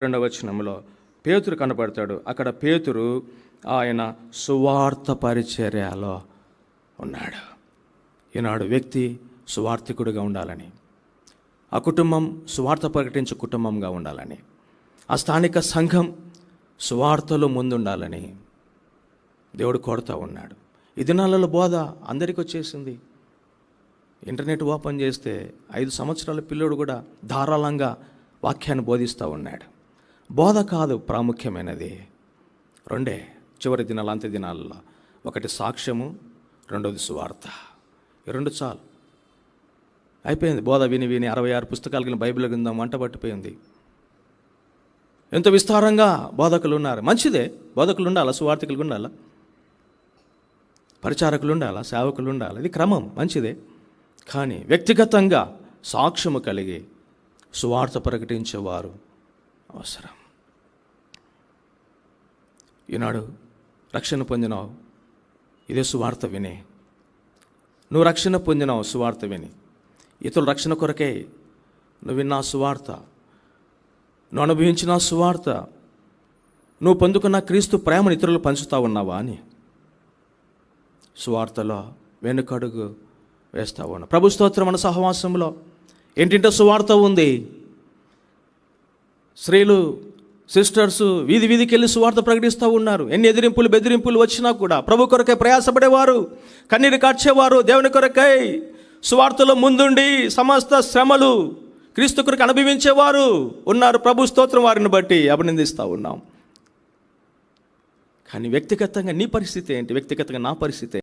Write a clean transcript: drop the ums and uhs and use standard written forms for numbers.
2వ వచనంలో పేతురు కనపడతాడు. అక్కడ పేతురు ఆయన సువార్త పరిచర్యలో ఉన్నాడు. ఈనాడు వ్యక్తి సువార్థికుడిగా ఉండాలని, ఆ కుటుంబం సువార్త ప్రకటించే కుటుంబంగా ఉండాలని, ఆ స్థానిక సంఘం సువార్తలో ముందుండాలని దేవుడు కోరుతూ ఉన్నాడు. ఈ దినాలలో బోధ అందరికీ వచ్చేసింది. ఇంటర్నెట్ ఓపెన్ చేస్తే 5 సంవత్సరాల పిల్లోడు కూడా ధారాళంగా వాక్యాన్ని బోధిస్తూ ఉన్నాడు. బోధ కాదు ప్రాముఖ్యమైనది, రెండే చివరి దినాలు, అంత్య దినాలలో. ఒకటి సాక్ష్యము, రెండోది సువార్త. ఈ 2 చాలు. అయిపోయింది. బోధ విని 66 పుస్తకాలు కలిగిన బైబిల్ గ్రంథం వంట పట్టిపోయింది. ఎంతో విస్తారంగా బోధకులు ఉన్నారు. మంచిదే, బోధకులు ఉండాలా, సువార్థికులు ఉండాలా, పరిచారకులు ఉండాలా, సేవకులు ఉండాలి. ఇది క్రమం, మంచిదే. కానీ వ్యక్తిగతంగా సాక్ష్యము కలిగి సువార్త ప్రకటించేవారు అవసరం. ఈనాడు రక్షణ పొందినావు, ఇదే సువార్త విని. నువ్వు రక్షణ పొందినావు సువార్త విని. ఇతరుల రక్షణ కొరకే నువ్వు విన్నా సువార్త, నువ్వు అనుభవించిన సువార్త, నువ్వు పొందుకున్న క్రీస్తు ప్రేమను ఇతరులు పంచుతా ఉన్నావా అని సువార్తలో వెనుకడుగు వేస్తా ఉన్నా. ప్రభు స్తోత్రం. మన సహవాసంలో ఏంటింటే సువార్త ఉంది. స్త్రీలు, సిస్టర్స్ వీధి వీధికి వెళ్ళి సువార్త ప్రకటిస్తూ ఉన్నారు. ఎన్ని ఎదిరింపులు బెదిరింపులు వచ్చినా కూడా ప్రభు కొరకై ప్రయాసపడేవారు, కన్నీరు కార్చేవారు, దేవుని కొరకై సువార్తలో ముందుండి సమస్త శ్రమలు క్రీస్తు కొరకు అనుభవించేవారు ఉన్నారు. ప్రభు స్తోత్రం. వారిని బట్టి అభినందిస్తూ ఉన్నాం. కానీ వ్యక్తిగతంగా నీ పరిస్థితి ఏంటి? వ్యక్తిగతంగా నా పరిస్థితి